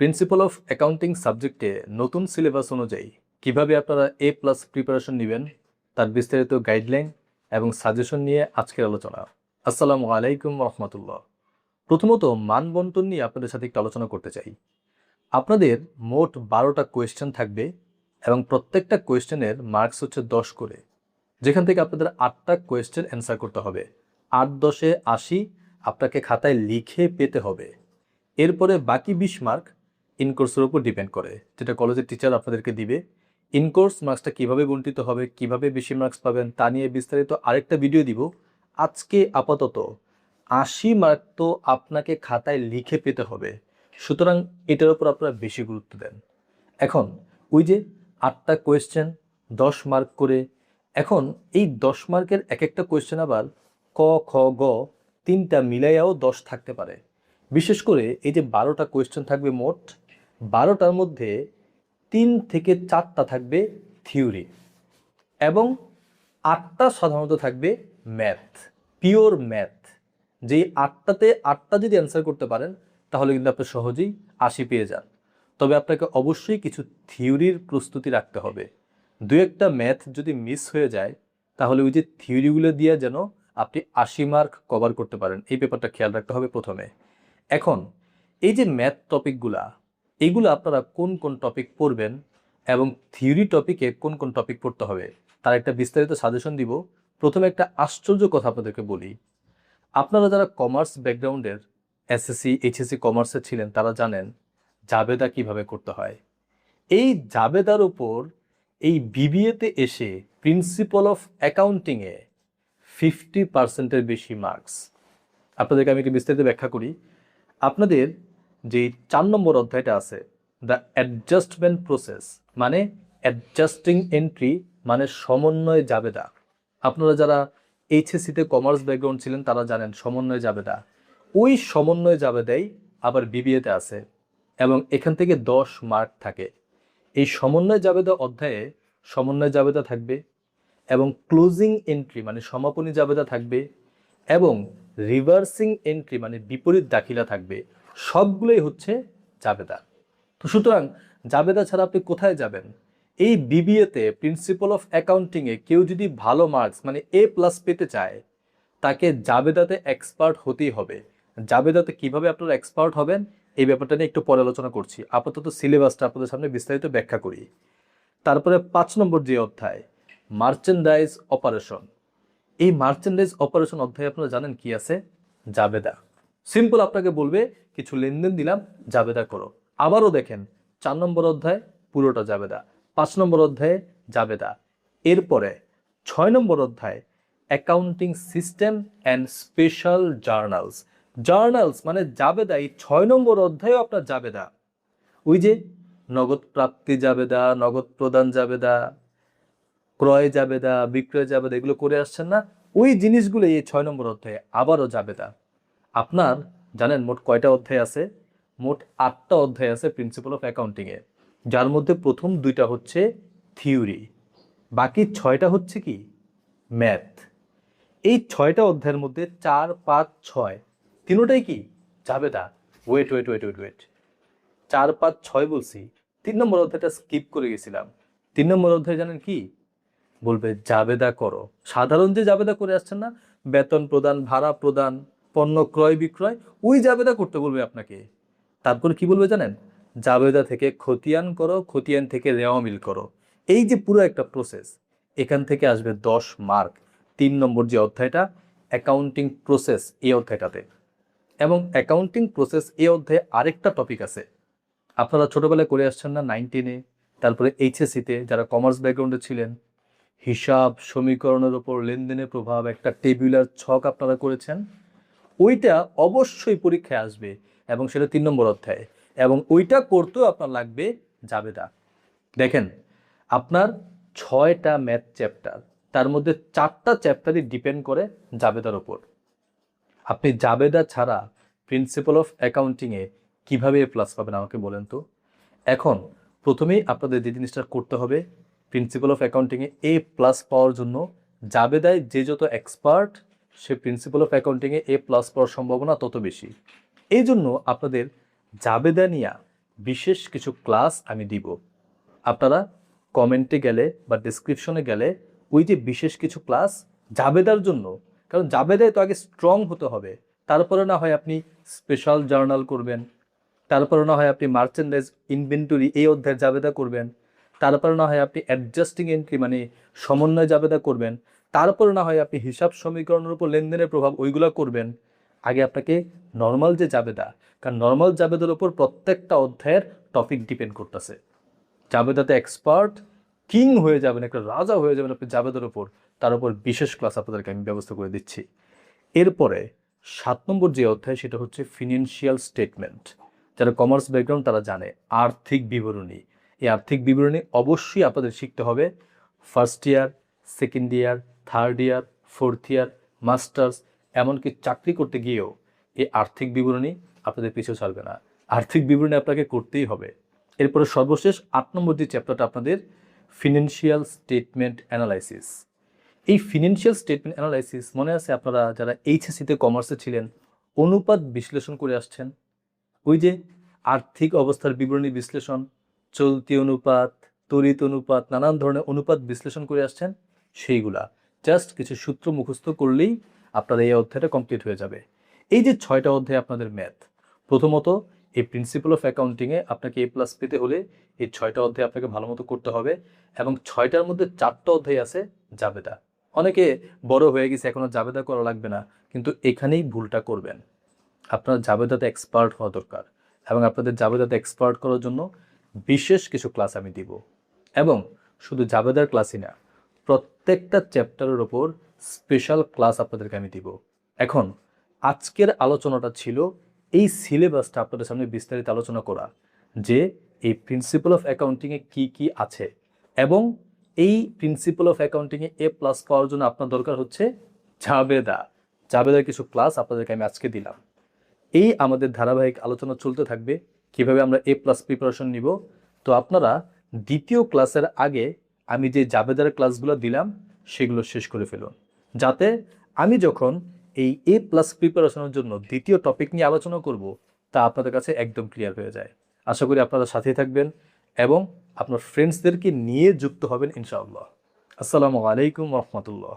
Principal of accounting সাবজেক্টে নতুন syllabus অনুযায়ী কিভাবে আপনারা A+ প্রিপারেশন নেবেন তার বিস্তারিত গাইডলাইন এবং সাজেশন নিয়ে আজকের আলোচনা। আসসালামু আলাইকুম রহমতুল্লাহ। প্রথমত মানবন্টন নিয়ে আপনাদের সাথে একটু আলোচনা করতে চাই। আপনাদের মোট 12টা কোয়েশ্চেন থাকবে এবং প্রত্যেকটা কোয়েশ্চেনের মার্কস হচ্ছে 10 করে, যেখান থেকে আপনাদের 8টা কোয়েশ্চেন অ্যান্সার করতে হবে। 8×10 = 80 আপনাকে খাতায় লিখে পেতে হবে। এরপরে বাকি 20 মার্ক ইনকোর্সের উপর ডিপেন্ড করে, যেটা কলেজের টিচার আপনাদেরকে দিবে। ইনকোর্স মার্কসটা কিভাবে বণ্টিত হবে, কিভাবে বেশি মার্কস পাবেন তা নিয়ে বিস্তারিত আরেকটা ভিডিও দিব। আজকে আপাতত 80 মার্ক তো আপনাকে খাতায় লিখে পেতে হবে, সুতরাং এটার উপর আপনারা বেশি গুরুত্ব দেন। এখন ওই যে 8টা কোয়েশ্চেন 10 মার্ক করে, এখন এই 10 মার্কের এক একটা কোয়েশ্চেন আবার ক খ গ 3টা মিলাইয়াও 10 থাকতে পারে। বিশেষ করে এই যে 12টা কোয়েশ্চেন থাকবে, মোট 12টার মধ্যে 3 থেকে 4টা থাকবে থিওরি এবং 8টা সাধারণত থাকবে ম্যাথ, পিওর ম্যাথ। যেই 8টাতে 8টা যদি অ্যান্সার করতে পারেন তাহলে কিন্তু আপনি সহজেই 80 পেয়ে যান। তবে আপনাকে অবশ্যই কিছু থিওরির প্রস্তুতি রাখতে হবে। 2-1টা ম্যাথ যদি মিস হয়ে যায় তাহলে ওই যে থিওরিগুলো দিয়ে যেন আপনি 80 মার্ক কভার করতে পারেন, এই ব্যাপারটা খেয়াল রাখতে হবে প্রথমে। এখন এই যে ম্যাথ টপিকগুলা, এইগুলো আপনারা কোন কোন টপিক পড়বেন এবং থিওরি টপিকে কোন কোন টপিক পড়তে হবে তার একটা বিস্তারিত সাজেশন দিব। প্রথমে একটা আশ্চর্য কথা আপনাদেরকে বলি। আপনারা যারা কমার্স ব্যাকগ্রাউন্ডের এসএসসি এইচএসসি কমার্সে ছিলেন তারা জানেন জাবেদা কিভাবে করতে হয়। এই জাবেদার উপর এই বিবিএতে এসে প্রিন্সিপাল অফ অ্যাকাউন্টিংয়ে 50%-এর বেশি মার্কস। আপনাদেরকে আমি একটু বিস্তারিত ব্যাখ্যা করি। আপনাদের যে 4 নম্বর অধ্যায়টা আছে, দ্য অ্যাডজাস্টমেন্ট প্রসেস মানে অ্যাডজাস্টিং এন্ট্রি মানে সমন্বয় জাবেদা। আপনারা যারা এইচএসসিতে কমার্স ব্যাকগ্রাউন্ড ছিলেন তারা জানেন সমন্বয় জাবেদা। ওই সমন্বয় জাবেদাই আবার বিবিএতে আছে এবং এখান থেকে 10 মার্ক থাকে। এই সমন্বয় জাবেদা অধ্যায়ে সমন্বয় জাবেদা থাকবে এবং ক্লোজিং এন্ট্রি মানে সমাপনী জাবেদা থাকবে এবং রিভার্সিং এন্ট্রি মানে বিপরীত দাখিলা থাকবে। সবগুলোই হচ্ছে জাবেদা। তো সুতরাং জাবেদা ছাড়া আপনি কোথায় যাবেন? এই বিবিএতে প্রিন্সিপাল অফ অ্যাকাউন্টিংয়ে কেউ যদি ভালো মার্কস মানে A+ পেতে চায় তাকে জাবেদাতে এক্সপার্ট হতেই হবে। জাবেদাতে কিভাবে আপনারা এক্সপার্ট হবেন এই ব্যাপারটা নিয়ে একটু পরে আলোচনা করছি। আপাতত সিলেবাসটা আপনাদের সামনে বিস্তারিত ব্যাখ্যা করি। তারপরে 5 নম্বর যে অধ্যায়, মার্চেন্ডাইজ অপারেশন। এই মার্চেন্ডাইজ অপারেশন অধ্যায়ে আপনারা জানেন কি আছে? জাবেদা। সিম্পল আপনাকে বলবে কিছু লেনদেন দিলাম, জাবেদা করো। আবারও দেখেন 4 নম্বর অধ্যায় পুরোটা জাবেদা, 5 নম্বর অধ্যায়ে জাবেদা। এরপরে 6 নম্বর অধ্যায় accounting system and special journals. Journals মানে জাবেদা, এই 6 নম্বর অধ্যায়েও আপনার জাবেদা। ওই যে নগদ প্রাপ্তি জাবেদা, নগদ প্রদান জাবেদা, ক্রয় জাবেদা, বিক্রয় জাবেদা, এগুলো করে আসছেন না? ওই জিনিসগুলো এই 6 নম্বর অধ্যায়ে আবারও জাবেদা। আপনার জানেন মোট কয়টা অধ্যায় আছে? মোট 8টা অধ্যায় আছে প্রিন্সিপাল অফ অ্যাকাউন্টিংয়ে, যার মধ্যে প্রথম 2টা হচ্ছে থিওরি, বাকি 6টা হচ্ছে কি? ম্যাথ। এই 6টা অধ্যায়ের মধ্যে 4, 5, 6 তিনোটাই কি? জাবেদা। Wait wait wait wait wait 4, 5, 6 বলছি, 3 নম্বর অধ্যায়টা স্কিপ করে গেছিলাম। 3 নম্বর অধ্যায় জানেন কি বলবে? জাবেদা করো। সাধারণ যে জাবেদা করে আসছেন না, বেতন প্রদান, ভাড়া প্রদান, পণ্য ক্রয় বিক্রয়, ওই জাবেদা করতে বলবে আপনাকে। তারপর কি বলবে জানেন? জাবেদা থেকে খতিয়ান করো, খতিয়ান থেকে রেওয়ামিল করো। এই যে পুরো একটা প্রসেস, এখান থেকে আসবে 10 মার্ক 3 নম্বর যে অধ্যায়টা অ্যাকাউন্টিং প্রসেস, এই অধ্যায়টাতে। এবং অ্যাকাউন্টিং প্রসেস এই অধ্যায়ে আরেকটা টপিক আছে, আপনারা ছোটবেলায় করে আসছেন না 9, 10-এ, তারপরে এইচএসসিতে যারা কমার্স ব্যাকগ্রাউন্ডে ছিলেন, হিসাব সমীকরণের উপর লেনদেনের প্রভাব, একটা টেবিউলার ছক আপনারা করেছেন। ওইটা অবশ্যই পরীক্ষায় আসবে এবং সেটা 3 নম্বর অধ্যায়ে, এবং ওইটা করতেও আপনার লাগবে জাবেদা। দেখেন আপনার 6টা ম্যাথ চ্যাপ্টার, তার মধ্যে 4টা চ্যাপ্টারই ডিপেন্ড করে জাবেদার উপর। আপনি জাবেদা ছাড়া প্রিন্সিপাল অফ অ্যাকাউন্টিংয়ে কীভাবে A+ পাবেন আমাকে বলেন তো? এখন প্রথমেই আপনাদের যে জিনিসটা করতে হবে, প্রিন্সিপাল অফ অ্যাকাউন্টিংয়ে A+ পাওয়ার জন্য জাবেদায় যে যত এক্সপার্ট, সে প্রিন্সিপাল অফ অ্যাকাউন্টিংয়ে A+ পাওয়ার সম্ভাবনা তত বেশি। এই জন্য আপনাদের জাবেদা নিয়ে বিশেষ কিছু ক্লাস আমি দিব। আপনারা কমেন্টে গেলে বা ডেসক্রিপশনে গেলে ওই যে বিশেষ কিছু ক্লাস জাবেদার জন্য, কারণ জাবেদায় তো আগে স্ট্রং হতে হবে, তারপরে না হয় আপনি স্পেশাল জার্নাল করবেন, তারপরে না হয় আপনি মার্চেন্ডাইজ ইনভেন্টরি এই অধ্যায়ের জাবেদা করবেন, তারপরে না হয় আপনি অ্যাডজাস্টিং এন্ট্রি মানে সমন্বয় জাবেদা করবেন, তারপরে না হয় আপনি হিসাব সমীকরণের উপর লেনদেনের প্রভাব ওইগুলো করবেন। আগে আপনাকে নর্মাল যে জাবেদা, কারণ নর্মাল জাবেদার উপর প্রত্যেকটা অধ্যায়ের টপিক ডিপেন্ড করতেছে। জাবেদাতে এক্সপার্ট কিং হয়ে যাবেন, একটা রাজা হয়ে যাবেন আপনি জাবেদার উপর, তার উপর বিশেষ ক্লাস আপনাদেরকে আমি ব্যবস্থা করে দিচ্ছি। এরপরে 7 নম্বর যে অধ্যায় সেটা হচ্ছে ফিনান্সিয়াল স্টেটমেন্ট। যারা কমার্স ব্যাকগ্রাউন্ড তারা জানে আর্থিক বিবরণী। এই আর্থিক বিবরণী অবশ্যই আপনাদের শিখতে হবে। First year, second year, third year, fourth year, masters, এমনকি চাকরি করতে গিয়েও এই আর্থিক বিবরণী আপনাদের পিছু ছাড়বে না। আর্থিক বিবরণী আপনাকে করতেই হবে। এরপরে সর্বশেষ 8 নম্বর যে চ্যাপ্টারটা আপনাদের ফিনান্সিয়াল স্টেটমেন্ট অ্যানালাইসিস। এই ফিনান্সিয়াল স্টেটমেন্ট অ্যানালাইসিস মনে আছে আপনারা যারা এইচএসসিতে কমার্সে ছিলেন, অনুপাত বিশ্লেষণ করে আসছেন। ওই যে আর্থিক অবস্থার বিবরণী বিশ্লেষণ, চলতি অনুপাত, তড়িৎ অনুপাত, নানান ধরনের অনুপাত বিশ্লেষণ করে আসছেন, সেইগুলা জাস্ট কিছু সূত্র মুখস্থ করলেই আপনার এই অধ্যায়টা কমপ্লিট হয়ে যাবে। এই যে 6টা অধ্যায় আপনাদের ম্যাথ, প্রথমত এই প্রিন্সিপাল অফ অ্যাকাউন্টিংয়ে আপনাকে এ প্লাস পেতে হলে এই 6টা অধ্যায় আপনাকে ভালো মতো করতে হবে, এবং 6টার মধ্যে 4টা অধ্যায় আছে জাবেদা। অনেকে বড় হয়ে গেছে এখনো জাবেদা করা লাগবে না, কিন্তু এখানেই ভুলটা করবেন। আপনার জাবেদাতে এক্সপার্ট হওয়া দরকার, এবং আপনাদের জাবেদাতে এক্সপার্ট করার জন্য বিশেষ কিছু ক্লাস আমি দিব। এবং শুধু জাবেদার ক্লাসই না, প্রত্যেকটা চ্যাপ্টারের ওপর স্পেশাল ক্লাস আপনাদেরকে আমি দিব। এখন আজকের আলোচনাটা ছিল এই সিলেবাসটা আপনাদের সামনে বিস্তারিত আলোচনা করা, যে এই প্রিন্সিপাল অফ অ্যাকাউন্টিংয়ে কি কি আছে, এবং এই প্রিন্সিপাল অফ অ্যাকাউন্টিংয়ে এ প্লাস পাওয়ার জন্য আপনার দরকার হচ্ছে জাবেদা। জাবেদার কিছু ক্লাস আপনাদেরকে আমি আজকে দিলাম। এই আমাদের ধারাবাহিক আলোচনা চলতে থাকবে কিভাবে আমরা এ প্লাস প্রিপারেশন নিব। তো আপনারা দ্বিতীয় ক্লাসের আগে আমি যে জাবেদার ক্লাসগুলো দিলাম সেগুলো শেষ করে ফেলুন, যাতে আমি যখন এই এ প্লাস প্রিপারেশনের জন্য দ্বিতীয় টপিক নিয়ে আলোচনা করব তা আপনাদের কাছে একদম ক্লিয়ার হয়ে যায়। আশা করি আপনারা সাথে থাকবেন এবং আপনার ফ্রেন্ডসদেরকে নিয়ে যুক্ত হবেন ইনশাআল্লাহ। আসসালামু আলাইকুম রহমতুল্লাহ।